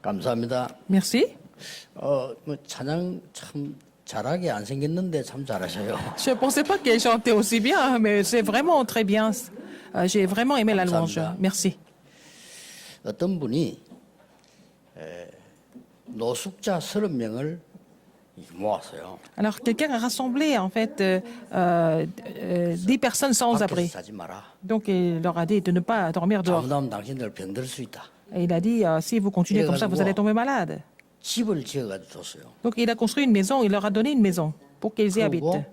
감사합니다. Merci. 뭐 찬양 참 잘하게 안 생겼는데 참 잘하셔요. Je ne pensais pas qu'elle chantait aussi bien, mais c'est vraiment très bien. J'ai vraiment aimé la louange. 감사합니다. Merci. 어떤 분이 노숙자 30명을 모았어요. Alors, quelqu'un a rassemblé, en fait, 10 personnes sans 밖에서 abri. 자지 마라. Donc, il leur a dit de ne pas dormir dehors. 잘못하면 당신들 병들 수 있다. Et il a dit, si vous continuez comme ça, vous allez tomber malade. 집을 지어가지고 줬어요. Donc, il a construit une maison, il leur a donné une maison pour qu'ils y habitent. 그리고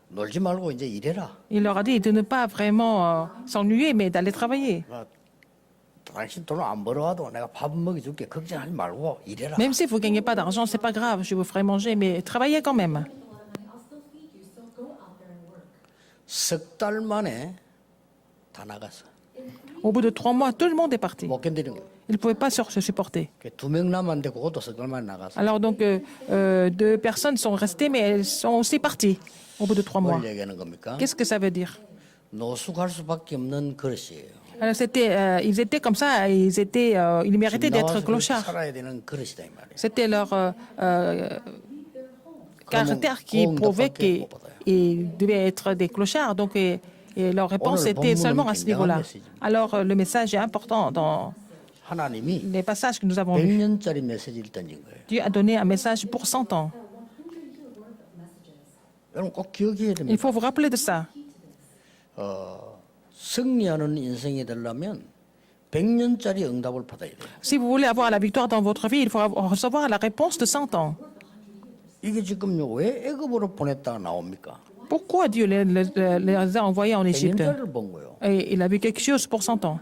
놀지 말고 이제 일해라. Il leur a dit de ne pas vraiment s'ennuyer, mais d'aller travailler. 당신 돈 안 벌어와도 내가 밥 먹여줄게. 걱정하지 말고 일해라. Même si vous ne gagnez pas d'argent, c'est pas grave, je vous ferai manger, mais travaillez quand même. 석 달 만에 다 나갔어. Au bout de 3 mois, tout le monde est parti. 못 견디는 거예요. Ils ne pouvaient pas se supporter. 2명 남았는데 그것도 석 달 만에 나갔어. Alors donc, 2 personnes sont restées, mais elles sont aussi parties au bout de 3 mois. 뭘 얘기하는 겁니까? Qu'est-ce que ça veut dire? 노숙할 수밖에 없는 그릇이에요. Alors ils étaient comme ça, ils méritaient d'être clochards. 살아야 되는 그릇이다 이 말이에요. C'était leur caractère qui prouvait qu'ils devaient être des clochards. Donc, et leur réponse était seulement à ce niveau-là. Alors, le message est important dans 하나님이 les passages que nous avons lus. 100년짜리 메시지를 던진 거예요. Dieu a donné un message pour 100 ans. 여러분 꼭 기억해야 Il 됩니다. faut vous rappeler de ça. 승리하는 인생이 되려면 100년짜리 응답을 받아야 돼요. Si vous voulez avoir la victoire dans votre vie, il faut recevoir la réponse de 100 ans. 이게 지금 왜 애굽으로 보냈다가 나옵니까? Pourquoi Dieu les a envoyés en Égypte? 100년짜리를 본 거예요. Et il a vu quelque chose pour 100 ans.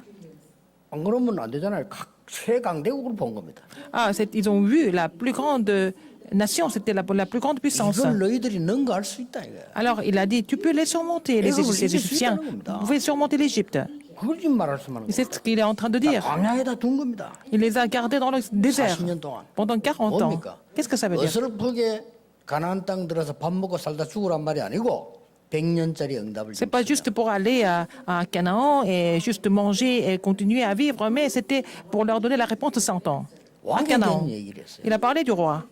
안 그러면 안 되잖아요. 최강대국을 본 겁니다. Ah, ils ont vu la plus grande nation, c'était la plus grande puissance. 이걸 너희들이 능가할 수 있다 이거야. Alors il a dit, tu peux les surmonter, les Égyptiens. Vous pouvez surmonter l'Égypte. 그걸 지금 말할 수만 Et c'est ce qu'il est en train de dire. 광야에다 둔 겁니다. Il les a gardés dans le désert 40년 동안. pendant 40 ans. 뭡니까? Qu'est-ce que ça veut dire? 어설프게 가나안 땅 들어서 밥 먹고 살다 죽으란 말이 아니고 100년짜리 응답을 C'est pas juste pour aller à Canaan et juste manger et continuer à vivre, mais c'était pour leur donner la réponse de 100 ans. À 왕에 Canaan. 대한 얘기를 했어요. Il a parlé du roi.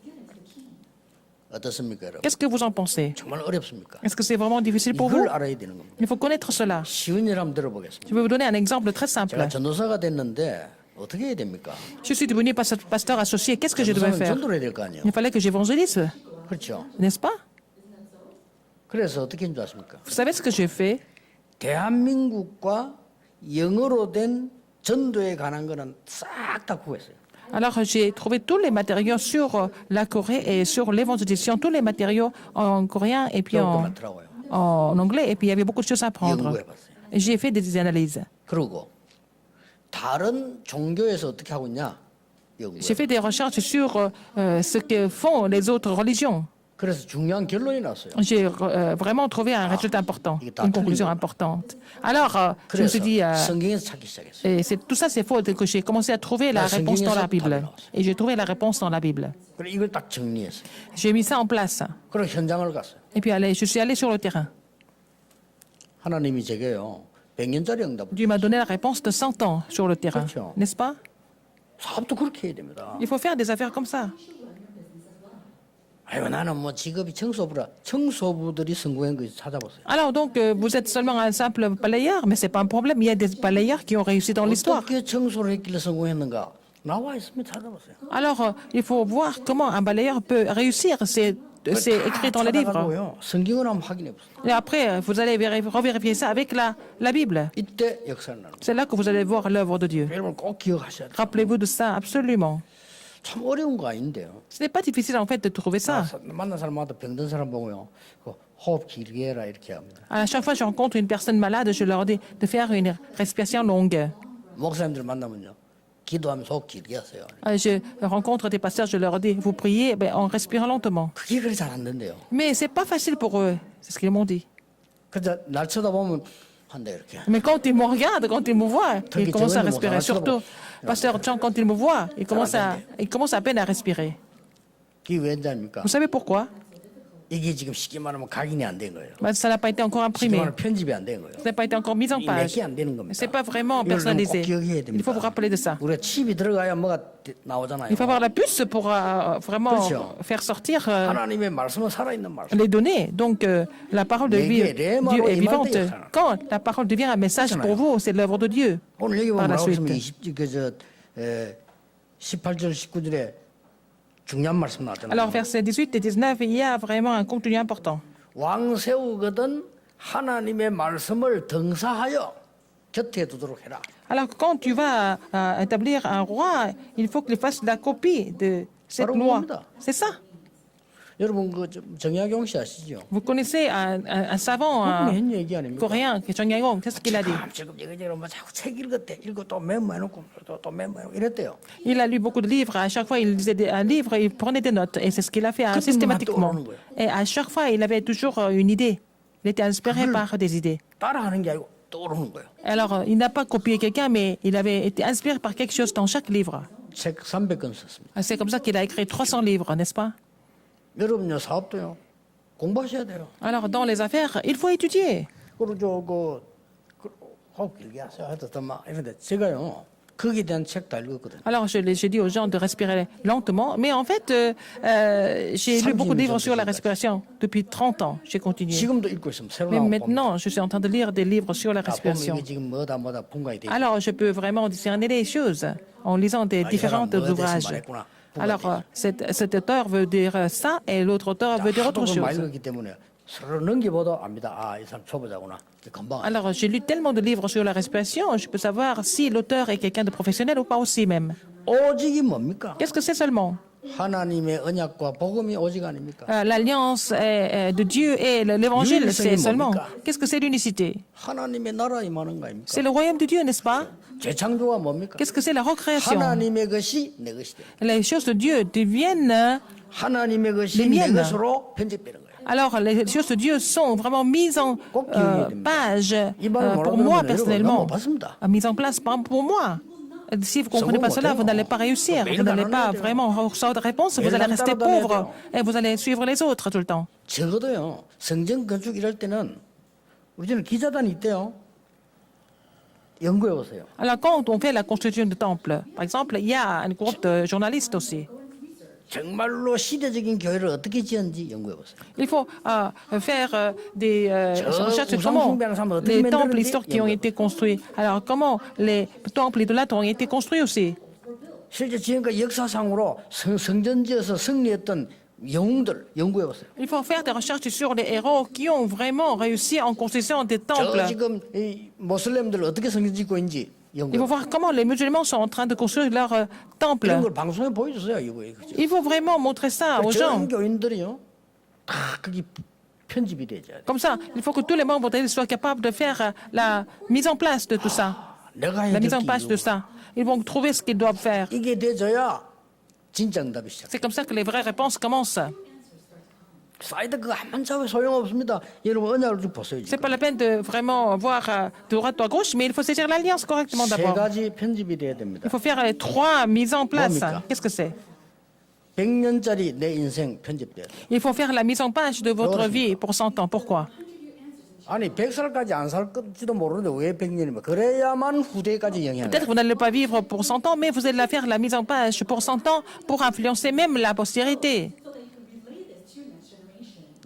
어떻습니까, 여러분? Qu'est-ce que vous en pensez? 정말 어렵습니까? Est-ce que c'est vraiment difficile pour vous? 이걸 알아야 되는 겁니다. Il faut connaître cela. 쉬운 일 한번 들어보겠습니다. Je vais vous donner un exemple très simple. 제가 전도사가 됐는데 어떻게 해야 됩니까? Je suis devenu pasteur associé. Qu'est-ce que je devais 전도사는 faire? 전도를 해야 될 거 아니에요. Il fallait que j'évangélise, 그렇죠. n'est-ce pas? 그래서 어떻게 한줄 아십니까? Vous savez ce que j'ai fait? 대한민국과 영어로 된 전도에 관한 거는 싹 다 구했어요. Alors, j'ai trouvé tous les matériaux sur la Corée et sur l'évangélisation, tous les matériaux en coréen et puis 배울 거 많더라고요. en anglais. Et puis, il y avait beaucoup de choses à apprendre. 연구해봤어요. J'ai fait des analyses. 그리고 다른 종교에서 어떻게 하고 있냐? 연구해. J'ai fait des recherches sur ce que font les autres religions. 그래서 중요한 결론이 났어요. J'ai vraiment trouvé un résultat important, une conclusion importante. Alors, je me suis 그래서 dit, 성경에서 찾기 시작했어요. et tout ça c'est faux, que j'ai commencé à trouver la réponse dans la Bible. Et j'ai trouvé la réponse dans la Bible. 그래 이걸 딱 정리했어요. J'ai mis ça en place. 그리고 현장을 갔어요. Et puis je suis allé sur le terrain. 하나님이 제게요 100년짜리 응답. Dieu m'a donné la réponse de 100 ans sur le terrain, 그렇죠. n'est-ce pas? 사업도 그렇게 해야 됩니다. Il faut faire des affaires comme ça. 아이고 나는 뭐 직업이 청소부라. 청소부들이 성공한 거 찾아보세요. Alors donc, vous êtes seulement un simple balayeur, mais c'est pas un problème. Il y a des balayeurs qui ont réussi dans l'histoire. 어떻게 청소를 했길래 성공했는가? 나와 있으면 찾아보세요. Alors, il faut voir comment un balayeur peut réussir. C'est écrit dans les livres. 찾아가고요. 성경을 한번 확인해 보세요. Et après, vous allez revérifier ça avec la Bible. 이때 역사를 나누고. C'est là que vous allez voir l'œuvre de Dieu. 여러분 꼭 기억하셔야 돼요. Rappelez-vous de ça, absolument. 참 어려운 거 아닌데요. Ce n'est pas difficile en fait de trouver ça. 만난 사람마다 병든 사람 보고요. 그 호흡 길게 해라 이렇게 합니다. À chaque fois que je rencontre une personne malade, je leur dis de faire une respiration longue. 목사님들 만나면요. 기도하면서 호흡 길게 하세요. Je rencontre des pasteurs, je leur dis, vous priez en respirant lentement. 그게 그리 잘 안 된대요. Mais c'est pas facile pour eux, c'est ce qu'ils m'ont dit. 그래서 날 쳐다보면 한다 이렇게. Mais quand ils me regardent, quand ils me voient, ils commencent à respirer. Surtout, pasteur Jean, quand il me voit, il commence à peine à respirer. 그게 왠지 아닙니까? Vous savez pourquoi? 이게 지금 쉽게 말하면 각인이 안 된 거예요. Ça n'a pas été encore 쉽게 imprimé. 말하면 편집이 안 된 거예요. Ça n'a pas été encore mis en page. 이게 안 되는 겁니다. C'est pas vraiment 이걸 꼭 personnalisé. 기억해야 Il faut vous 됩니다. rappeler de ça. 우리가 칩이 들어가야 뭐가 나오잖아요. Il faut avoir la puce pour vraiment 그렇죠. faire sortir 하나님의 말씀은 살아있는 말씀. les données. Donc, la parole de Dieu est vivante. Quand la parole devient un message pour vous, c'est l'œuvre de Dieu. 오늘 여기 Par 보면 la 뭐라고 suite. 있으면 18절 19절에 중요한 말씀 나왔잖아요. Alors, versets 18 et 19, il y a vraiment un contenu important. 왕 세우거든 하나님의 말씀을 등사하여 곁에 두도록 해라. Alors, quand tu vas établir un roi, il faut qu'il fasse la copie de cette 바로 loi. 그겁니다. C'est ça. 여러분 그 정약용 씨 아시죠? Vous connaissez un savant 그분이 한 얘기 아닙니까? coréen, Chang Yang-hong, qu'est-ce qu'il a dit? 지금 이거저거 뭐 자꾸 책 읽었대. 읽고 또 메모해놓고 또 메모해놓고 이랬대요. Il a lu beaucoup de livres. À chaque fois, il lisait un livre et il prenait des notes. Et c'est ce qu'il a fait 그때만 systématiquement. 떠오르는 거예요. Et à chaque fois, il avait toujours une idée. Il était inspiré par des idées. 따라하는 게 아니고 떠오르는 거예요. Alors, il n'a pas copié quelqu'un, mais il avait été inspiré par quelque chose dans chaque livre. 책 300권 썼습니다. C'est comme ça qu'il a écrit 300 livres, n'est-ce pas? 여러분요 사업도요 공부하셔야 돼요. Alors, dans les affaires, il faut étudier. 그리고 혹 길게 하세요. 하여튼 막 이런데 제가요 거기에 대한 책 다 읽었거든요. Alors, j'ai dit aux gens de respirer lentement, mais en fait, j'ai lu beaucoup de livres sur la respiration. Depuis 30 ans, j'ai continué. 지금도 읽고 있으면 새로 Mais 나온 거 maintenant, je suis en train de lire des livres sur la 보면 respiration. 이게 지금 뭐다 분간이 돼. Alors, je peux vraiment discerner les choses en lisant des différents ouvrages. Alors, cet auteur veut dire ça et l'autre auteur veut dire autre 많이 chose. 읽었기 때문에 서로 넘겨봐도 압니다. 아, 이 사람 초보자구나. 금방. Alors, j'ai lu tellement de livres sur la respiration, je peux savoir si l'auteur est quelqu'un de professionnel ou pas aussi même. 오직이 뭡니까? Qu'est-ce que c'est seulement? 하나님의 언약과 복음이 오직 아닙니까? L'alliance de Dieu et l'évangile, c'est seulement. Qu'est-ce que c'est l'unicité? 하나님의 나라 임하는 거 아닙니까? C'est le royaume de Dieu, n'est-ce pas? 재창조가 뭡니까? Qu'est-ce que c'est la recréation? 하나님의 것이 내 것이 돼. Les choses de Dieu deviennent. 하나님의 것이 Les 내 miennes. 것으로 편집되는 거예요. Alors, les choses de Dieu sont vraiment mises en page pour moi personnellement, mises en place pour moi. Si vous ne comprenez pas cela, vous n'allez pas réussir, vous n'allez pas vraiment recevoir de réponse, vous allez rester pauvre et vous allez suivre les autres tout le temps. 적어도요, 성전 건축 일할 때는 우리는 기자단이 있대요. 연구해 보세요. Alors, quand on fait la construction du temple, par exemple, il y a un groupe de journalistes aussi. 정말로 시대적인 교회를 어떻게 지었는지 연구해 보세요. Il faut faire des recherches sur comment les temples historiques qui ont été construits. Alors, comment les temples idolâtres ont été construits aussi. 실제 지금까지 역사상으로 성전 지어서 승리했던 영웅들 연구해 보세요. Il faut faire des recherches sur les héros qui ont vraiment réussi en construisant des temples. 저 지금 이 모슬렘들 어떻게 성전 짓고 있는지 Il 연구해 faut 보세요. voir comment les musulmans sont en train de construire leur temple. 이런 걸 방송에 보여주세요. 이거. Il faut vraiment montrer ça aux gens. 전 교인들이요. 다 그게 편집이 되죠. Comme ça, il faut que tous les membres de l'Église soient capables de faire la mise en place de tout ça. 내가 해야 La mise en 될 place de 게 ça. Ils vont trouver ce qu'ils doivent faire. 이게 돼져야 진짜 응답이 시작. C'est comme ça que les vraies réponses commencent. 사이드 그거 한번 잡아 소용없습니다. 여러분 언약을 좀 보세요. C'est pas la peine de vraiment voir de droite ou à gauche, mais il faut saisir l'alliance correctement 세 d'abord. 가지 편집이 돼야 됩니다. Il faut faire les 3 mises en place. 뭡니까? Qu'est-ce que c'est? 100년짜리 내 인생 편집돼야 돼. Il faut faire la mise en page de votre vie pour 100 ans. Pourquoi? 아니 100살까지 안 살지도 모르는데 왜 100년이면 그래야만 후대까지 영향을. Peut-être que vous n'allez pas vivre pour 100 ans, mais vous allez la faire la mise en page pour 100 ans pour influencer même la postérité.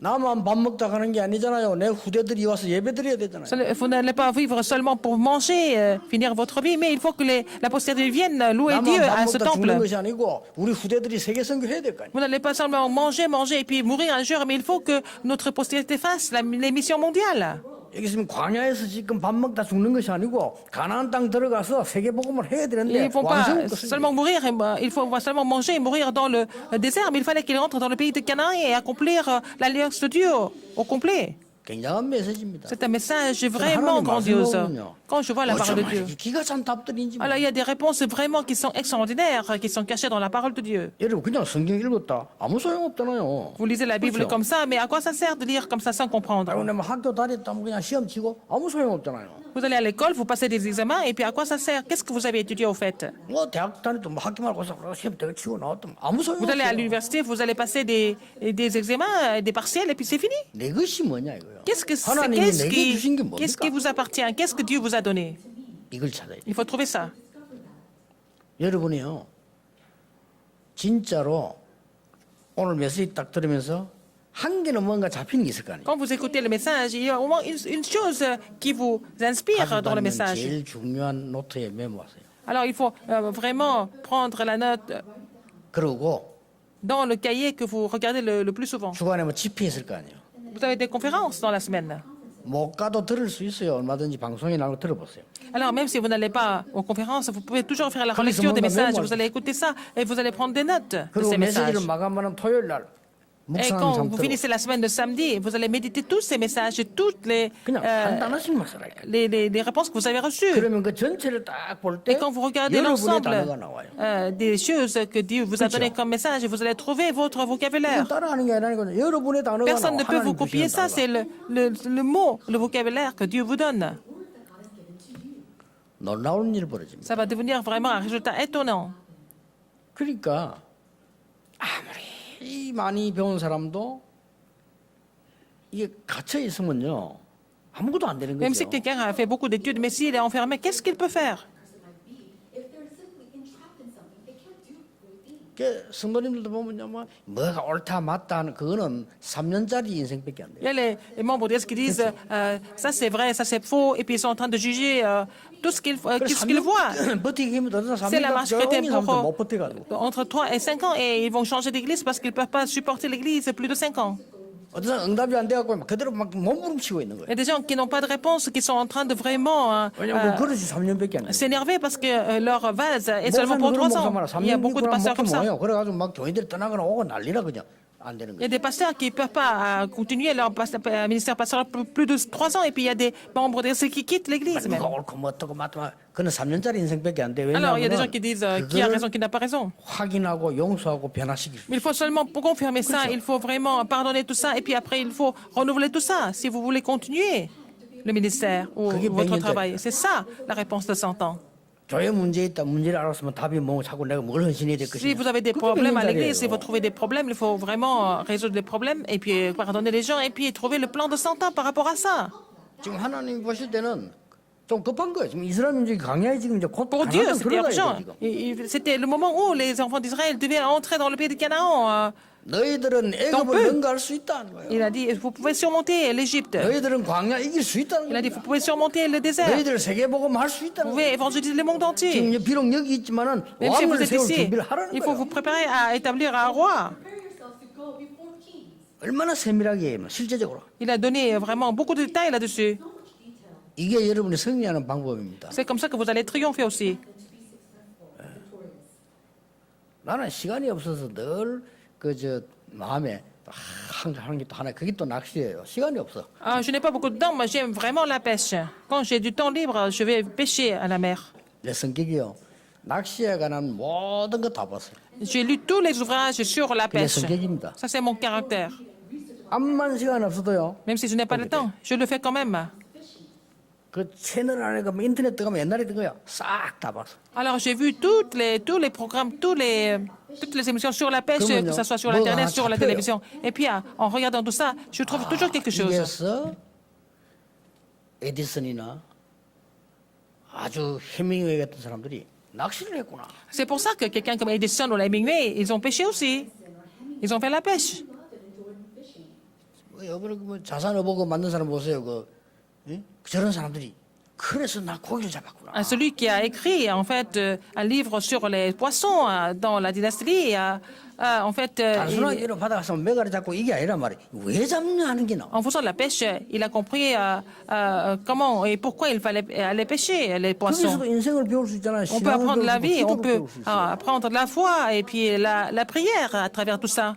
나만 밥 먹다 가는 게 아니잖아요. 내 후대들이 와서 예배드려야 되잖아요. Vous n'allez pas vivre seulement pour manger, finir votre vie, mais il faut que la postérité vienne louer Dieu 나만 밥 à ce 먹다 죽는 temple. 것이 아니고 우리 후대들이 세계 선교해야 될 거 아니에요. Vous n'allez pas seulement manger et puis mourir un jour, mais il faut que notre postérité fasse les missions mondiales. 여기 있으면 광야에서 지금 밥 먹다 죽는 것이 아니고 가나안 땅 들어가서 세계 복음을 해야 Il 되는데 ne faut pas 왕성을 seulement mourir, il faut pas seulement manger et mourir dans le désert, mais il fallait qu'il rentre dans le pays de Canaan et accomplir l'alliance de Dieu au complet. 굉장한 메시지입니다. C'est un message vraiment 하나님 말씀 grandiose. 보면요. quand je vois la parole de Dieu. 기가 찬 답들인지. Alors, il y a des réponses vraiment qui sont extraordinaires, qui sont cachées dans la parole de Dieu. 여러분 그냥 성경 읽었다. 아무 소용 없잖아요. Vous lisez la Bible comme ça, mais à quoi ça sert de lire comme ça sans comprendre? 아이고 내가 학교 다녔다면 그냥 시험 치고 아무 소용 없잖아요. Vous allez à l'école, vous passez des examens, et puis à quoi ça sert? Qu'est-ce que vous avez étudié au fait? 뭐 대학 다닐 뭐 학기 말고서 시험 대가 치고 나왔다면 아무 소용 Vous allez à 없어요. l'université, vous allez passer des examens, des partiels, et puis c'est fini. 내 것이 뭐냐 이거요. Qu'est-ce 하나님이 내게 주신 게 qui 뭡니까? vous appartient? Qu'est-ce que Dieu vous a donné? 이걸 찾아야 돼. Il faut trouver ça. 여러분이요. 진짜로 오늘 메시지 딱 들으면서 한 개는 뭔가 잡히는 게 있을 거 아니에요. Quand vous écoutez le message, il y a au moins une chose qui vous inspire dans le message. 제일 중요한 노트에 메모하세요. Alors il faut vraiment prendre la note 그리고 dans le cahier que vous regardez le plus souvent. 주간에 뭐 집회 있을 거 아니에요. Vous avez des conférences dans la semaine. 못 가도 들을 수 있어요. 얼마든지 방송에 나오고 들어보세요. Alors même si vous n'allez pas aux conférences, vous pouvez toujours faire la relecture des messages. Vous allez écouter ça et vous allez prendre des notes de 그리고 ces messages. 메시지를 마감하는 토요일 날 Et 묵상하는 quand 삶 vous 들어. finissez la semaine de samedi, vous allez méditer tous ces messages et toutes 그냥 한 단어씩만 써라. les réponses que vous avez reçues. 그러면 그 전체를 딱 볼 때 Et quand vous regardez 여러분의 l'ensemble 단어가 나와요. des choses que Dieu vous a données 그렇죠. comme message, vous allez trouver votre vocabulaire. 이거 따라하는 게 아니라 여러분의 단어가 Personne ne 나와. peut vous 하나님 copier 주시는 ça, 단어가. c'est le mot, le vocabulaire que Dieu vous donne. 놀라운 일이 벌어집니다. Ça va devenir vraiment un résultat étonnant. 그러니까 아무리 많이 배운 사람도 이게 갇혀 있으면요 아무것도 안 되는 Même si 거죠. quelqu'un a fait beaucoup d'études, mais s'il est enfermé, qu'est-ce qu'il peut faire? If they're simply entrapped in something, they can't do great things. 그 성도님들도 보면요 뭐가 옳다 맞다 하는 그거는 3년짜리 인생밖에 안 Il 돼요. y a les membres d'Est qui disent ça c'est vrai, ça c'est faux, et puis ils sont en train de juger tout ce qu'ils voient. 버티기 힘들어서 C'est la marche 3년까지 chrétienne 조용히 사람들 못 pour 버텨가지고 entre 3 et 5 ans, et ils vont changer d'église parce qu'ils ne peuvent pas supporter l'église plus de 5 ans. 어떤 사람 응답이 안 돼갖고 막 그대로 막 몸부림치고 있는 Il y 거예요. a des gens qui n'ont pas de réponse, qui sont en train de vraiment 왜냐면 그 그릇이 3년밖에 안 돼요. s'énerver parce que leur vase est seulement pour 3 ans. Il y a beaucoup de pasteurs comme ça. 뭐예요? 그래가지고 막 교인들이 떠나거나 오고 난리라 그냥 안 되는 Il y a 거예요. des pasteurs qui ne peuvent pas continuer leur ministère pastoral plus de 3 ans, et puis il y a des membres d'Est qui quittent l'église même. 뭐가 옳고 뭐 어떻고 맞다 그는 3년짜리 인생밖에 안 돼. Alors il y a des gens 왜냐하면 qui disent qui a raison, qui n'a pas raison. 확인하고 용서하고 변화시킬 수 Mais il faut seulement pour confirmer ça, il faut vraiment pardonner tout ça, et puis après il faut renouveler tout ça si vous voulez continuer le ministère ou 그게 votre 몇 travail. C'est ça la réponse de 100 ans. 교회 문제 있다 문제를 알았으면 답이 뭐 자꾸 내가 뭘 헌신해야 될 Si 것이냐. vous avez des 그게 problèmes à 몇 l'église, si 년짜리예요. vous trouvez des problèmes, il faut vraiment résoudre les problèmes et puis pardonner les gens et puis trouver le plan de 100 ans par rapport à ça. 지금 하나님 보실 때는 좀 급한 거예요. 지금 이스라엘 민족이 강야에 지금 이제 곧 Pour Dieu, 가나안 c'était 들어가야 urgent. 돼 지금. C'était le moment où les enfants d'Israël devaient entrer dans le pays de Canaan. 너희들은 애굽을 peu. 능가할 수 있다는 거예요. Il a dit, vous pouvez surmonter l'Égypte. 너희들은 광야 이길 수 있다는 Il a dit, 거예요. vous pouvez surmonter le désert. 너희들 세계복음 할 수 Vous 있다는 pouvez 거예요. évangéliser le monde entier. 지금 비록 여기 있지만은 Même si vous 왕을 êtes 세울 ici, 준비를 하라는 il faut vous 거예요. préparer à établir un roi. Prepare yourselves to go before kings. 얼마나 세밀하게 해요, 실제적으로. Il a donné vraiment beaucoup de détails là-dessus. So much detail. 이게 여러분이 승리하는 방법입니다. C'est comme ça que vous allez triompher aussi. 나는 시간이 없어서 늘 그 저 마음에 항상 하는 게 또 하나 그게 또 낚시예요. 시간이 없어. Ah, je n'ai pas beaucoup de temps, mais j'aime vraiment la pêche. Quand j'ai du temps libre, je vais pêcher à la mer. 내 성격이요. 낚시에 관한 모든 거 다 봤어요. J'ai lu tous les ouvrages sur la 그게 pêche. 성격입니다. Ça, c'est mon caractère. 암만 시간 없어도요. Même si je n'ai pas le temps, je le fais quand même. 그 채널 안에 가면 인터넷 들어가면 옛날에 든 거야. 싹 다 봤어. Alors, j'ai vu tous les programmes, toutes les émissions sur la pêche, Keumenyo, que ce soit sur 뭐가 l'Internet, sur la 잡혀요. télévision. Et puis, en regardant tout ça, je trouve toujours quelque chose. 이래서 에디슨이나 아주 해밍웨이 같은 사람들이 낚시를 했구나. C'est pour ça que quelqu'un comme Edison ou Hemingway, ils ont pêché aussi. Ils ont fait la pêche. 여러분 뭐 자산어보고 만든 사람 보세요. 저런 사람들이 그래서 나 고기를 잡았구나. Celui qui a écrit, en fait, un livre sur les poissons dans la dynastie Lee, en fait, 단순하게 이로 받아가서 메가리 잡고 이게 아니란 말이에요. 왜 잡냐 하는 게 나와. en faisant de la pêche, il a compris comment et pourquoi il fallait aller pêcher les poissons. 거기서도 인생을 배울 수 있잖아요. On peut 신앙을 apprendre la 배우고 vie, on 기도를 peut 배울 수 있어요. apprendre la foi et puis la prière à travers tout ça.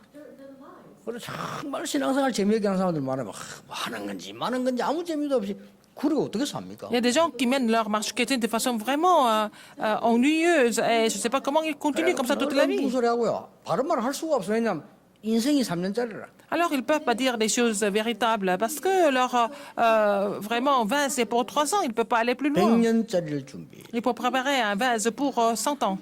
그래 정말 신앙생활 재미있게 하는 사람들 많아요. 막 하는 건지 마는 건지 아무 재미도 없이 그리고 어떻게 삽니까? Il y a des gens qui mènent leur marche chrétienne de façon vraiment ennuyeuse. Et je ne sais pas comment ils continuent comme ça toute la vie. 무슨 소리 하고요. 바른 말을 할 수가 없어요. 왜냐하면 인생이 3년짜리라. Alors, ils ne peuvent pas dire des choses véritables parce que leur vraiment vase c'est pour 3 ans. Ils ne peuvent pas aller plus loin. 100년짜리를 준비. Il faut préparer un vase pour 100 ans.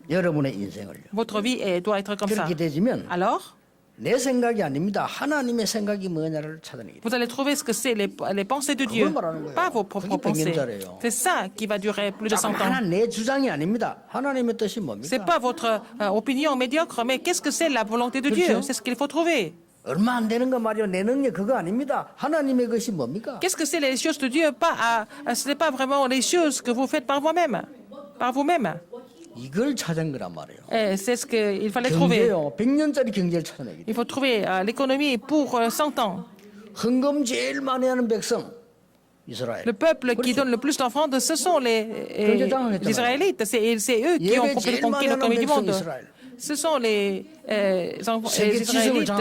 여러분의 인생을요. Votre vie doit être comme ça. 그렇게 되지면 Alors, 내 생각이 아닙니다. 하나님의 생각이 뭐냐를 찾아내기. vous allez trouver ce que c'est les pensées de Dieu, pas vos propres pensées. C'est ça qui va durer plus de 100 ans. 하나 내 주장이 아닙니다. 하나님의 뜻이 C'est 뭡니까? pas votre opinion médiocre, mais qu'est-ce que c'est la volonté de Dieu? C'est ce qu'il faut trouver. 얼마 안 되는 거 말이요. 내 능력 그거 아닙니다. 하나님의 것이 뭡니까? Qu'est-ce que c'est les choses de Dieu? Ce n'est pas vraiment les choses que vous faites par vous-même. Par vous-même. 이걸 찾은 거란 말이에요. Et c'est ce qu'il fallait trouver. 경제요. 100년짜리 경제를 찾아내기. Il faut trouver l'économie pour 100 ans. 헌금 제일 많이 하는 백성 이스라엘. Le peuple qui donne le plus d'offrandes, ce sont les Israélites. C'est eux qui ont conquis l'économie du monde. Ce sont les Israélites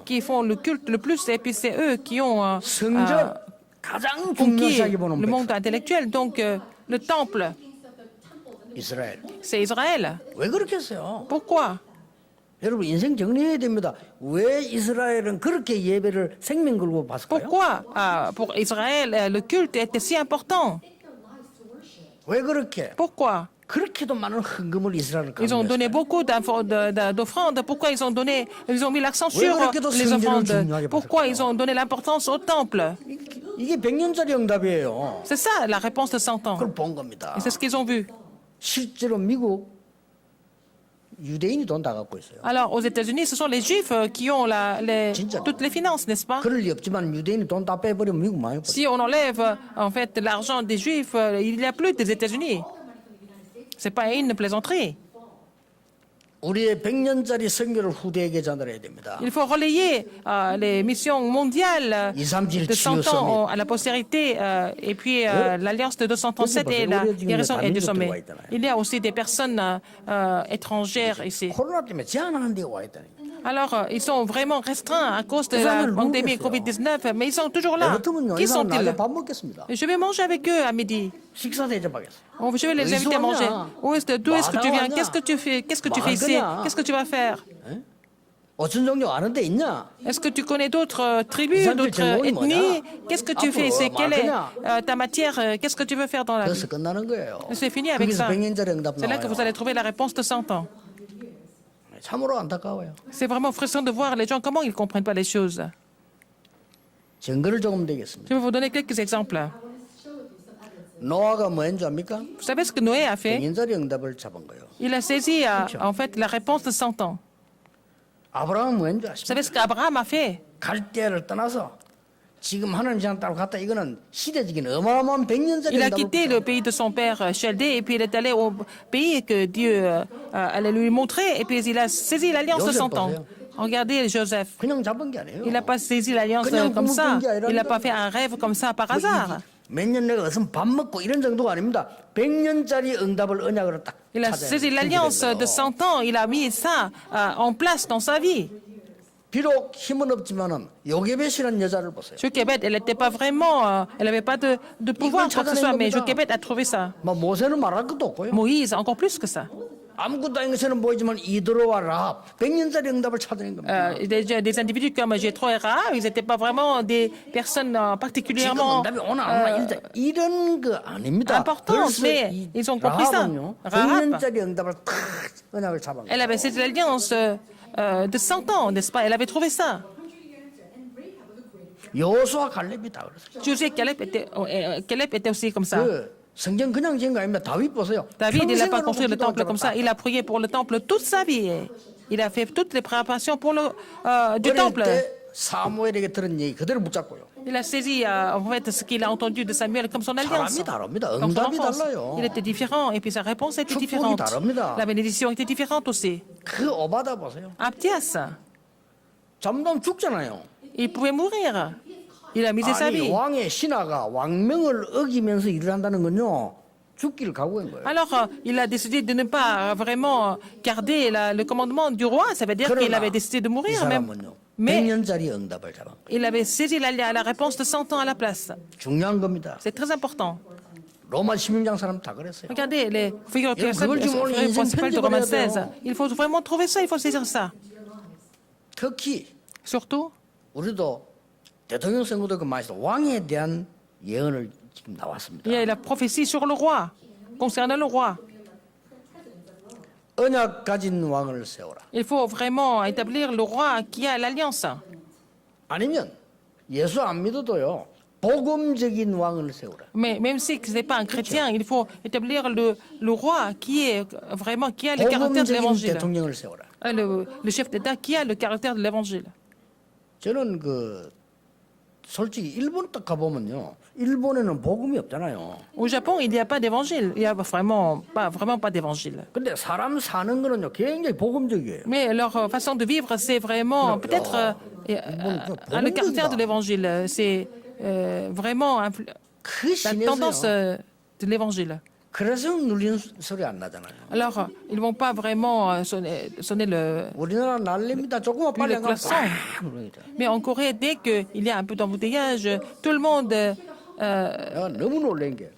qui font le culte le plus, et puis c'est eux qui ont 성전 가장 conquis 중요하게 보는 le monde 백성 intellectuel. Donc, le temple, 이스라엘. c'est Israël. 왜 그렇게 했어요? Pourquoi? 여러분 인생 정리해야 됩니다. 왜 이스라엘은 그렇게 예배를 생명 걸고 봤을까요? Pourquoi pour Israël le culte était si important? 왜 그렇게? Pourquoi? 그렇게도 많은 헌금을 이스라엘을 Ils ont donné 강요했어요. beaucoup d'offrandes. Pourquoi ils ont mis l'accent sur les offrandes? Pourquoi ils ont donné l'importance au temple? 이게 100년짜리 응답이에요. C'est ça la réponse de 100 ans. 그걸 본 겁니다. Et c'est ce qu'ils ont vu. 실제로 미국 유대인이 돈 다 갖고 있어요. Alors, aux États-Unis, ce sont les Juifs qui ont toutes les finances, n'est-ce pas? 그럴 리 없지만 유대인이 돈 다 빼버리면 미국 망해버려요. Si on enlève, en fait, l'argent des Juifs, il n'y a plus des États-Unis. C'est pas une plaisanterie. 우리의 100년짜리 선교를 후대에게 전달해야 됩니다. Il faut relayer les missions mondiales 2, 3질 de 100 치유 ans 서밋. à la postérité et puis l'Alliance de 237 et la guérison et du sommet. Il y a aussi des personnes étrangères ici. 코로나 때문에 제한하는 데가 와 있다니. Alors, ils sont vraiment restreints à cause de la pandémie Covid-19, mais ils sont toujours là. 그렇다면요. Qui 이 사람 낮에 sont-ils? 밥 먹겠습니다. Je vais manger avec eux à midi. 식사 대접하겠어요. Je vais les inviter à manger. D'où est-ce que tu viens? Qu'est-ce que tu fais? Qu'est-ce que tu fais ici? Qu'est-ce que tu vas faire? 어떤 종교 아는 데 있냐? Est-ce que tu connais d'autres tribus, d'autres ethnies? Qu'est-ce que tu fais ici? Quelle est ta matière? Qu'est-ce que tu veux faire dans la vie? 그래서 끝나는 거예요. C'est fini avec 거기서 ça. 100년짜리 응답 C'est là que vous 나와요. allez trouver la réponse de 100 ans. 참으로 안타까워요. C'est vraiment frustrant de voir les gens comment ils ne comprennent pas les choses. 증거를 조금 되겠습니다. Je vais vous donner quelques exemples. 노아가 뭐 했는지 압니까? Vous savez ce que Noé a fait? 100년짜리 응답을 잡은 거예요. Il a saisi en fait la réponse de 100 ans. 아브라함은 뭐 했는지 Vous 아십니까? savez ce qu'Abraham a fait? 갈대아를 떠나서 지금 하나님 제안 따로 갔다 이거는 시대적인 어마어마한 100년짜리 Il a 응답을 quitté le pays de son père Chaldée et puis il est allé au pays que Dieu allait lui montrer et puis il a saisi l'alliance de 100 ans. Regardez Joseph. 그냥 잡은 게 아니에요. Il n'a pas saisi l'alliance comme ça. Il n'a pas fait un rêve comme ça par hasard. 몇 년 내가 어서 밥 먹고 이런 정도가 아닙니다. 100년짜리 응답을 언약으로 딱 Il a saisi l'alliance de 100 ans. Il a mis ça en place dans sa vie. 비록 힘은 없지만은 요게벳이라는 여자를 보세요. Jochebed, elle n'était pas vraiment, elle n'avait pas de pouvoir quoi que ce soit, mais Jochebed a trouvé ça. 뭐 모세는 말할 것도 없고요. Moïse, encore plus que ça. 아무것도 아닌 것처럼 보이지만 이드로와 라합 100년짜리 응답을 찾아낸 겁니다. Des individus comme Jéthro et Rahab, ils n'étaient pas vraiment des personnes 지금 particulièrement 응답이 오나 안 오나 이런 거 아닙니다. importantes, 벌써 mais 이 ils ont compris ça. 라합은요 Rahab, 100년짜리 응답을 탁 언약을 잡은 elle 거예요. avait cette alliance de 100 ans, n'est-ce pas? Elle avait trouvé ça. 여호수아 갈렙이 다 그랬어요. Josué Caleb était aussi comme ça. 그 성경 그냥 지은 거 아닙니다. 다윗 보세요. David, il n'a pas 평생을 construit le temple 기도하다가 comme ça. Il a prié pour le temple toute sa vie. Il a fait toutes les préparations pour du 어릴 temple. 때 사무엘에게 들은 얘기 그대로 붙잡고요. Il a saisi en fait ce qu'il a entendu de Samuel comme son alliance. 사람이 다릅니다. Comme son 응답이 enfance. 달라요. Il était différent et puis sa réponse était 축복이 différente. 다릅니다. La bénédiction était différente aussi. 그 오바다 보세요. Abdias, 잠깐 죽잖아요. il pouvait mourir. Il a misé sa 아니 vie. 왕의 신하가 왕명을 어기면서 일을 한다는 건요. 죽기를 각오한 거예요. Alors, il a décidé de ne pas vraiment garder le commandement du roi. Ça veut dire qu'il avait décidé de mourir 이 même. 사람은요. Mais 100년짜리 응답을 잡은 거예요. il avait saisi la réponse de 100 ans à la place. 중요한 겁니다. C'est très important. 로마 16장 사람 다 그랬어요. Regardez les figures 그걸 지금 오늘 principales de 인생 Romains 편집을 해야 16. 돼요. Il faut vraiment trouver ça, il faut saisir ça. 특히 Surtout, 우리도 대통령 선거도 그 많이 왕에 대한 예언을 지금 나왔습니다. il y a la prophétie sur le roi, concernant le roi. 언약 가진 왕을 세워라. Il faut vraiment établir le roi qui a l'alliance. 아니면 예수 안 믿어도요. 복음적인 왕을 세우라. Mais même si ce n'est pas un chrétien, il faut établir le roi qui est vraiment, qui a le caractère de 복음적인 l'évangile. 대통령을 세워라. Le chef d'État qui a le caractère de l'évangile. 저는 그 솔직히 일본 딱 가보면요. 일본에는 복음이 없잖아요. Au Japon, il n'y a pas d'évangile. Il n'y a vraiment pas d'évangile. 근데 사람 사는 거는요. 굉장히 복음적이에요. Mais leur façon de vivre, c'est vraiment peut-être a le caractère de l'évangile. C'est vraiment 그 la tendance 신에서요. de l'évangile. 그래서 눌리는 소리 안 나잖아요. Alors, ils vont pas vraiment sonner le... 우리나라 난립니다. 조금만 빨리 안 가면 클락son. 꽉 눌러요. Mais en Corée, dès qu'il y a un peu d'embouteillage, tout le monde 내가 너무 놀란 게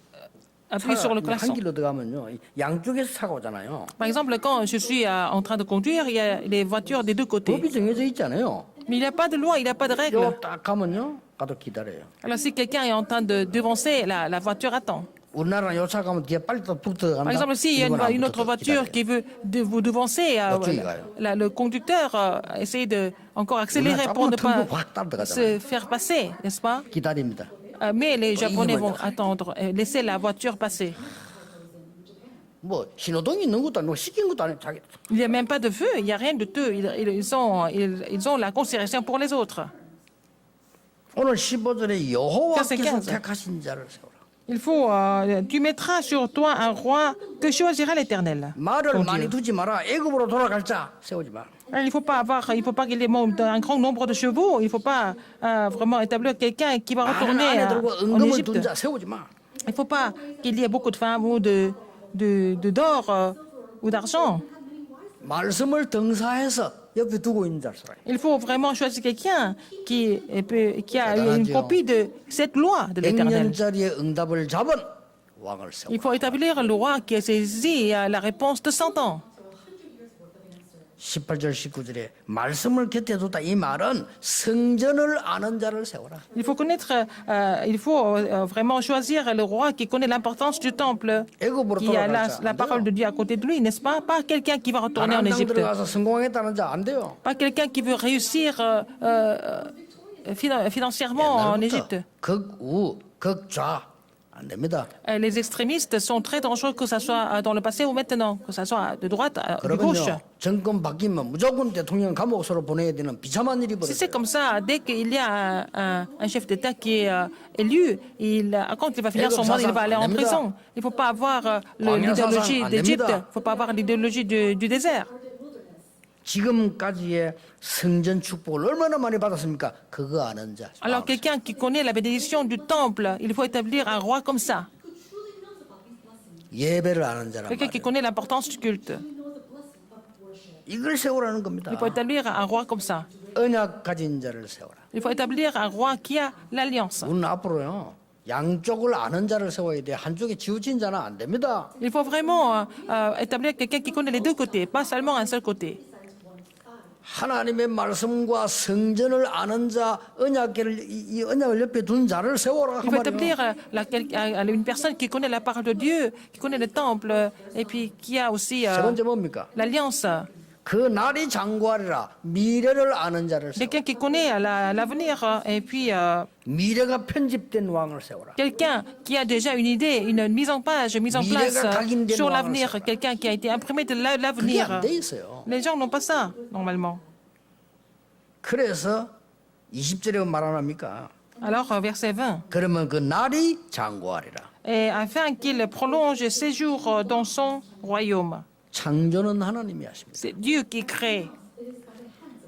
appuie sur le 한 klaxon. 길로 들어가면요. 양쪽에서 차가 오잖아요. Par exemple, quand je suis en train de conduire, il y a les voitures des deux côtés. 법이 정해져 있잖아요. Mais il n'y a pas de loi, il n'y a pas de règle. 요 딱 가면요. 가도 기다려요. Alors, si quelqu'un est en train de devancer, la voiture attend. 우리나라 요 차 가면 뒤에 빨리 또 북 들어간다. Par exemple, s'il y a 이건 안 une autre 붙어도 voiture 기다려요. qui veut vous devancer, 이쪽이 가요. le conducteur essaye de encore accélérer pour ne pas se faire passer, n'est-ce pas? 기다립니다. Mais les Japonais vont 먼저. attendre, laisser la voiture passer. 뭐 신호등이 있는 것도 아니고 시킨 것도 아니고 자기 Il n'y a même pas de feu, il n'y a rien de tout. Ils ont la considération pour les autres. 오늘 15절에 여호와께서 15. 택하신 자를 세워라. Il faut, tu mettras sur toi un roi que choisira l'Éternel. 말을 ton 많이 Dieu. 두지 마라. 애굽으로 돌아갈 자 세우지 마. Il ne faut pas qu'il y ait un grand nombre de chevaux. Il ne faut pas vraiment établir quelqu'un qui va 많은 retourner 안에 들고 en 은금을 Égypte. 둔 자 세우지 마. Il ne faut pas qu'il y ait beaucoup de femmes ou d'or ou d'argent. 말씀을 등사해서 옆에 두고 있는 자를 세워라. Il faut vraiment choisir quelqu'un qui a une 대단하죠. copie de cette loi de l'Éternel. 100년짜리의 응답을 잡은 왕을 세워. Il faut établir le roi qui a saisi la réponse de 100 ans. 18절 19절에 말씀을 곁에 두다 이 말은 성전을 아는 자를 세워라. Il faut connaître, il faut vraiment choisir le roi qui connaît l'importance du temple, 애굽으로 qui a 돌아갈 자 la 안 parole 돼요. de Dieu à côté de lui, n'est-ce pas? Pas quelqu'un qui va retourner en 가나안 땅 Égypte. 들어가서 성공했다는 자 안 돼요. Pas quelqu'un qui veut réussir financièrement en Égypte. 극우, 극좌 안 됩니다. Les extrémistes sont très dangereux, que ce soit dans le passé ou maintenant, que ce soit de droite ou de gauche. 그러면요 정권 바뀌면 무조건 대통령 감옥으로 보내야 되는 비참한 일이 Si c'est 벌어져요. comme ça, dès qu'il y a un chef d'État qui est élu, quand il va finir son mandat, il va aller en prison. Il ne faut pas avoir l'idéologie d'Égypte, il ne faut pas avoir l'idéologie du désert. 지금까지의 성전 축복을 얼마나 많이 받았습니까? 그거 아는 자. Alors quelqu'un qui connaît la bénédiction du temple, il faut établir un roi comme ça. 예배를 아는 자란 Quelqu'un qui 말이에요. connaît l'importance du culte. 이걸 세우라는 겁니다. Il faut établir un roi comme ça. 언약 가진 자를 세워라. Il faut établir un roi qui a l'alliance. 우리는 앞으로요 양쪽을 아는 자를 세워야 돼. 한쪽에 치우친 자는 안 됩니다. Il faut vraiment établir quelqu'un qui connaît les deux côtés, pas seulement un seul côté. 하나님의 말씀과 성전을 아는 자, 이 언약을 옆에 둔 자를 세워라. Il faut établir une personne qui connaît la parole de Dieu, qui connaît le temple, et puis qui a aussi 세 번째 뭡니까? l'alliance. 그 날이 장구하리라. 미래를 아는 자를 세워. Quelqu'un qui connaît l'avenir, et puis 미래가 편집된 왕을 세워라. quelqu'un qui a déjà une idée, une mise en page, mise en place sur l'avenir, quelqu'un qui a été imprimé de 그게 안 l'avenir. 돼 있어요. Les gens n'ont pas ça, normalement. 그래서 20절에 말 안 합니까? Alors, verset 20. 그러면 그 날이 장구하리라. Et afin qu'il prolonge ses jours dans son royaume. 창조는 하나님이 하십니다. C'est Dieu qui crée.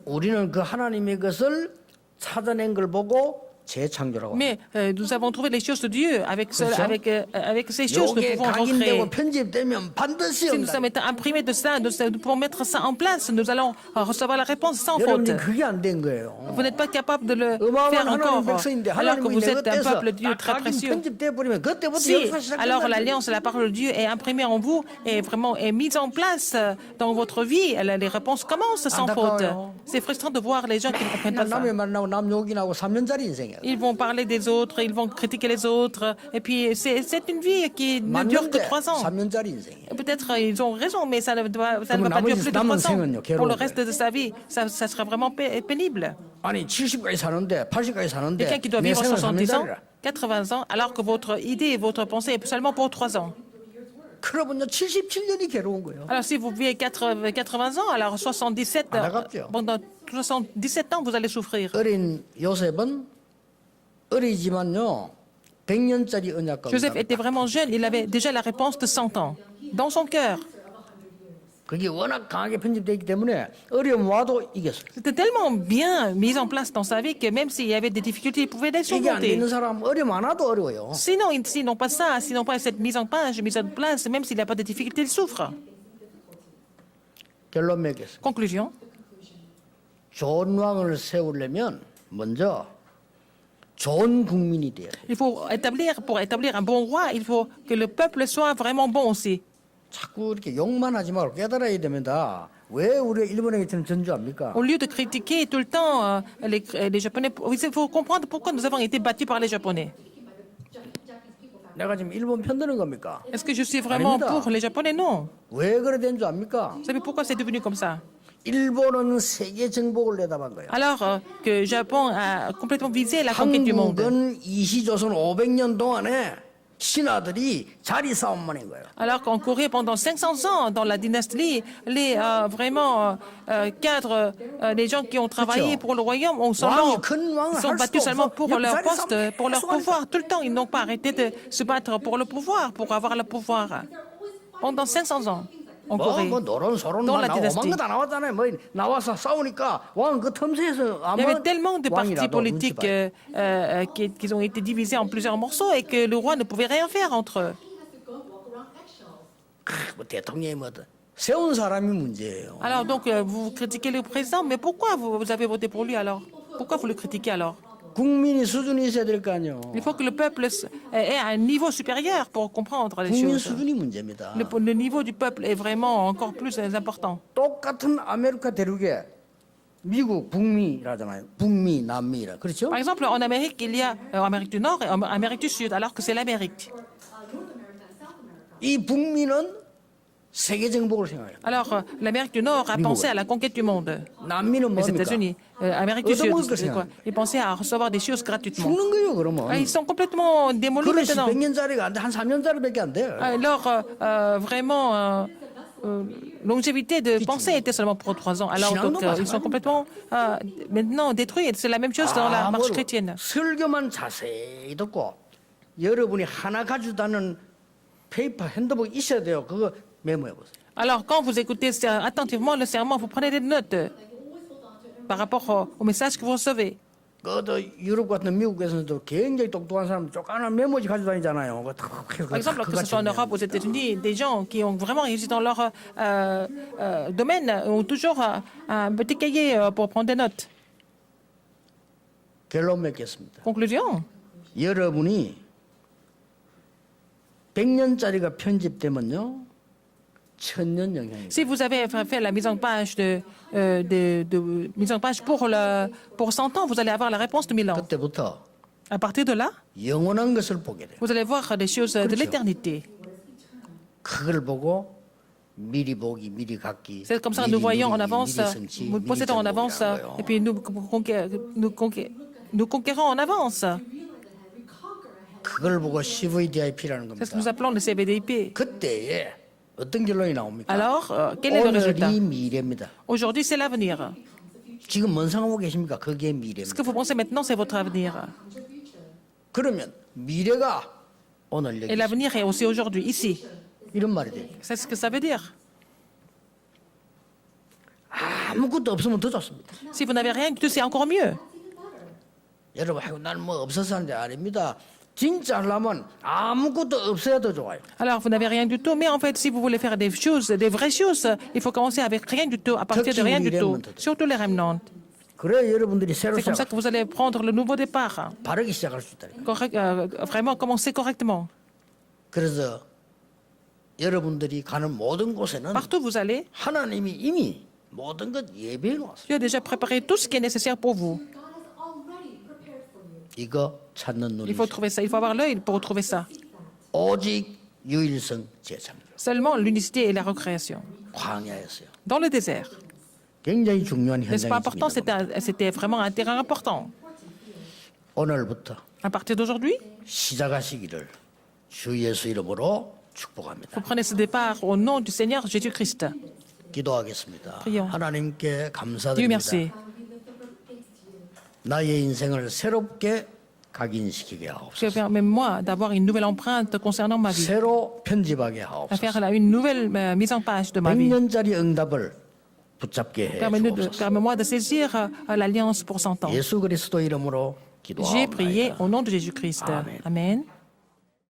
우리는 그 하나님의 것을 찾아낸 걸 보고 재창조라고. Mais nous avons trouvé les choses de Dieu. Avec ces choses, nous 요게 pouvons 각인되고 recréer. 편집되면 반드시 Si nous 응답. sommes imprimés de ça, nous pouvons mettre ça en place, nous allons recevoir la réponse sans faute. 여러분이 그게 안 된 거예요. Vous n'êtes pas capable de le 어마어마한 faire encore, 하나님 백성인데 alors que 하나님이 vous 내 êtes un 뜻에서 peuple de Dieu très 각인 précieux. 편집돼 버리면 그때부터 Si, 역사 alors 시작된다. l'alliance, la parole de Dieu est imprimée en vous et vraiment est mise en place dans votre vie. Les réponses commencent sans faute. C'est frustrant de voir les gens qui ne comprennent pas ça. 남의 만나고 남 욕이 나고 3년짜리 인생이야. Ils vont parler des autres, ils vont critiquer les autres. Et puis, c'est une vie qui ne dure que 3 ans. 3년짜리 인생이야. Peut-être ils ont raison, mais ça ne va pas durer plus de 3 ans. Pour le reste de sa vie, ça sera vraiment pénible. 아니 70까지 사는데 80까지 사는데 Quelqu'un qui doit 내 vivre 생은 70 ans, 3년짜리라. 80 ans, alors que votre idée et votre pensée est seulement pour 3 ans. 그러면요 77년이 괴로운 거예요. Alors si vous vivez 80 ans, alors 77, 안타깝죠. pendant 77 ans, vous allez souffrir. 어린 요셉은 어리지만요 100년짜리 언약과 Joseph était vraiment jeune, il avait déjà la réponse de 100 ans dans son cœur. 그게 워낙 강하게 편집되어 있기 때문에 어려움 와도 이겼어요. C'était tellement bien mis en place dans sa vie que même s'il y avait des difficultés, il pouvait les 이게 안 surmonter. 되는 사람 어려움 안 와도 어려워요. Sinon, s'ils n'ont pas ça, s'ils n'ont pas cette mise en place, même s'il n'y a pas de difficultés, ils souffrent. 결론 맺겠습니다. Conclusion. 좋은 왕을 세우려면 먼저 좋은 국민이 돼야 돼요. Pour établir un bon roi, il faut que le peuple soit vraiment bon aussi. 자꾸 이렇게 욕만 하지 말고 깨달아야 됩니다. 왜 우리가 일본에게처럼 전주합니까? Au lieu de critiquer tout le temps les Japonais, il faut comprendre pourquoi nous avons été battus par les Japonais. 내가 지금 일본 편드는 겁니까? Est-ce que je suis vraiment 아닙니다. pour les Japonais? Non. 왜 그래 된 줄 압니까? Vous savez pourquoi c'est devenu comme ça? 일본은 세계 정복을 내다본 거예요. Alors que Japon a complètement visé la conquête du monde. 한국은 이시조선 500년 동안에 신하들이 자리 싸움만 한 거예요. Alors qu'on courait pendant 500 ans dans la dynastie, les cadres, les gens qui ont travaillé pour le royaume, ils sont battus seulement pour leur poste, pour leur pouvoir. Tout le temps, ils n'ont pas arrêté de se battre pour le pouvoir, pour avoir le pouvoir. Pendant 500 ans, on courait. 뭐 노론소론 dans la 나오고 dynastie. 오만 거다 나왔잖아요. 뭐 나와서 싸우니까 왕 그 틈새에서 Il y avait tellement de partis 왕이라도 politiques 눈치 봐요. qui ont été divisés en plusieurs morceaux et que le roi ne pouvait rien faire entre eux. 뭐 대통령이 뭐든 세운 사람이 문제예요. Alors donc, vous critiquez le président, mais pourquoi vous avez voté pour lui alors? Pourquoi vous le critiquez alors? 국민이 수준이 있어야 될 거 아니에요. Il faut que le peuple ait un niveau supérieur pour comprendre les 국민 choses. 수준이 문제입니다. Le niveau du peuple est vraiment encore plus important. 똑같은 아메리카 대륙에 미국 북미라잖아요. 북미, 남미라. 그렇죠? Par exemple, en Amérique, il y a Amérique du Nord et Amérique du Sud, alors que c'est l'Amérique. 이 북미는 세계 정복을 생각해요. Alors, l'Amérique du Nord a pensé à la conquête du monde. 남미는 Les 뭡니까? États-Unis, Amérique du Sud, 얻어먹을 c'est quoi? 것이야. Ils pensaient à recevoir des choses gratuitement. 죽는 거예요, 그러면. Ils sont complètement démolis 그릇이 maintenant. 100년짜리가 안 돼. 한 3년짜리밖에 안 돼요. Alors, vraiment, longévité de pensée était seulement pour 3 ans. Alors, donc, ils sont complètement maintenant détruits. C'est la même chose dans la marche chrétienne. 설교만 자세히 듣고 여러분이 하나 가져다는 페이퍼 핸드북 있어야 돼요. 그거 메모해 보세요. Alors, quand vous écoutez attentivement le sermon, vous prenez des notes par rapport au message que vous recevez. 그것도 유럽 같은 미국에서도 굉장히 똑똑한 사람 조그마한 메모지 가지고 다니잖아요. 그거 다 해서 Par exemple, que ce soit en Europe, aux États-Unis, des gens qui ont vraiment réussi dans leur domaine ont toujours un petit cahier pour prendre des notes. 결론 맺겠습니다. Conclusion. 여러분이 100년짜리가 편집되면요. 1000년 영향이. Si vous avez fait la mise en page mise en page pour 100 ans, vous allez avoir la réponse de 1000 ans. 그때부터 À partir de là, 영원한 것을 보게 돼요. vous allez voir des choses de l'éternité. 그걸 보고 미리 보기, 미리 갖기. C'est comme ça que nous voyons en avance, 미리 성취, nous 미리 possédons en avance, 정복이라는 거예요. et puis nous conquérons en avance. 그걸 보고 CVDIP라는 C'est ce 겁니다. que nous appelons le CVDIP. 그때에 어떤 결론이 나옵니까? Alors, quel est le résultat? 오늘이 미래입니다. Aujourd'hui, c'est l'avenir. 지금 뭔 생각하고 계십니까? 그게 Ce 미래입니다. que vous pensez maintenant, c'est votre avenir. 그러면 미래가 오늘 Et 여기 있습니다. l'avenir est aussi aujourd'hui, ici. 이런 말이 돼요. C'est ce que ça veut dire. 아무것도 없으면 더 좋습니다. Si vous n'avez rien du tout, c'est encore mieux. 여러분, 아이고, 나는 뭐 없어서 하는데 아닙니다. 진짜 하려면 아무것도 없어야 더 좋아요. Alors, vous n'avez rien du tout, mais en fait, si vous voulez faire des choses, des vraies choses, il faut commencer avec rien du tout, à partir de rien du tout, surtout les remnants. 그래야 여러분들이 새로 C'est comme ça 시작, que vous allez prendre le nouveau départ, 바르게 시작할 수 있다. vraiment commencer correctement. 그래서 여러분들이 가는 모든 곳에는 Partout où vous allez, 하나님이 이미 모든 것 예비해 놓았어요. Dieu a déjà préparé tout ce qui est nécessaire pour vous. God has already prepared for you. 이거 찾는 Il 눈이 faut trouver ça, il faut avoir l'œil pour trouver ça. 오직 유일성 제창조 Seulement l'unicité et la recréation. 광야였어요. Dans le désert. 굉장히 중요한 N'est-ce pas important? 현장입니다. C'était vraiment un terrain important. 오늘부터 À partir d'aujourd'hui, 시작하시기를 주 예수 이름으로 축복합니다. vous prenez ce départ au nom du Seigneur Jésus-Christ. 기도하겠습니다. Prions. 하나님께 Dieu 감사드립니다. merci. 나의 인생을 새롭게 각인시키게 하옵소서. Permets-moi d'avoir une nouvelle empreinte concernant ma vie. 새로 편집하게 À 하옵소서. faire une nouvelle mise en page de ma vie. 100년짜리 응답을 붙잡게 해 주옵소서. Permets-moi de saisir l'alliance pour 100 ans. 예수 그리스도 이름으로 J'ai prié 기도하옵나이다. au nom de Jésus-Christ. Amen. Amen.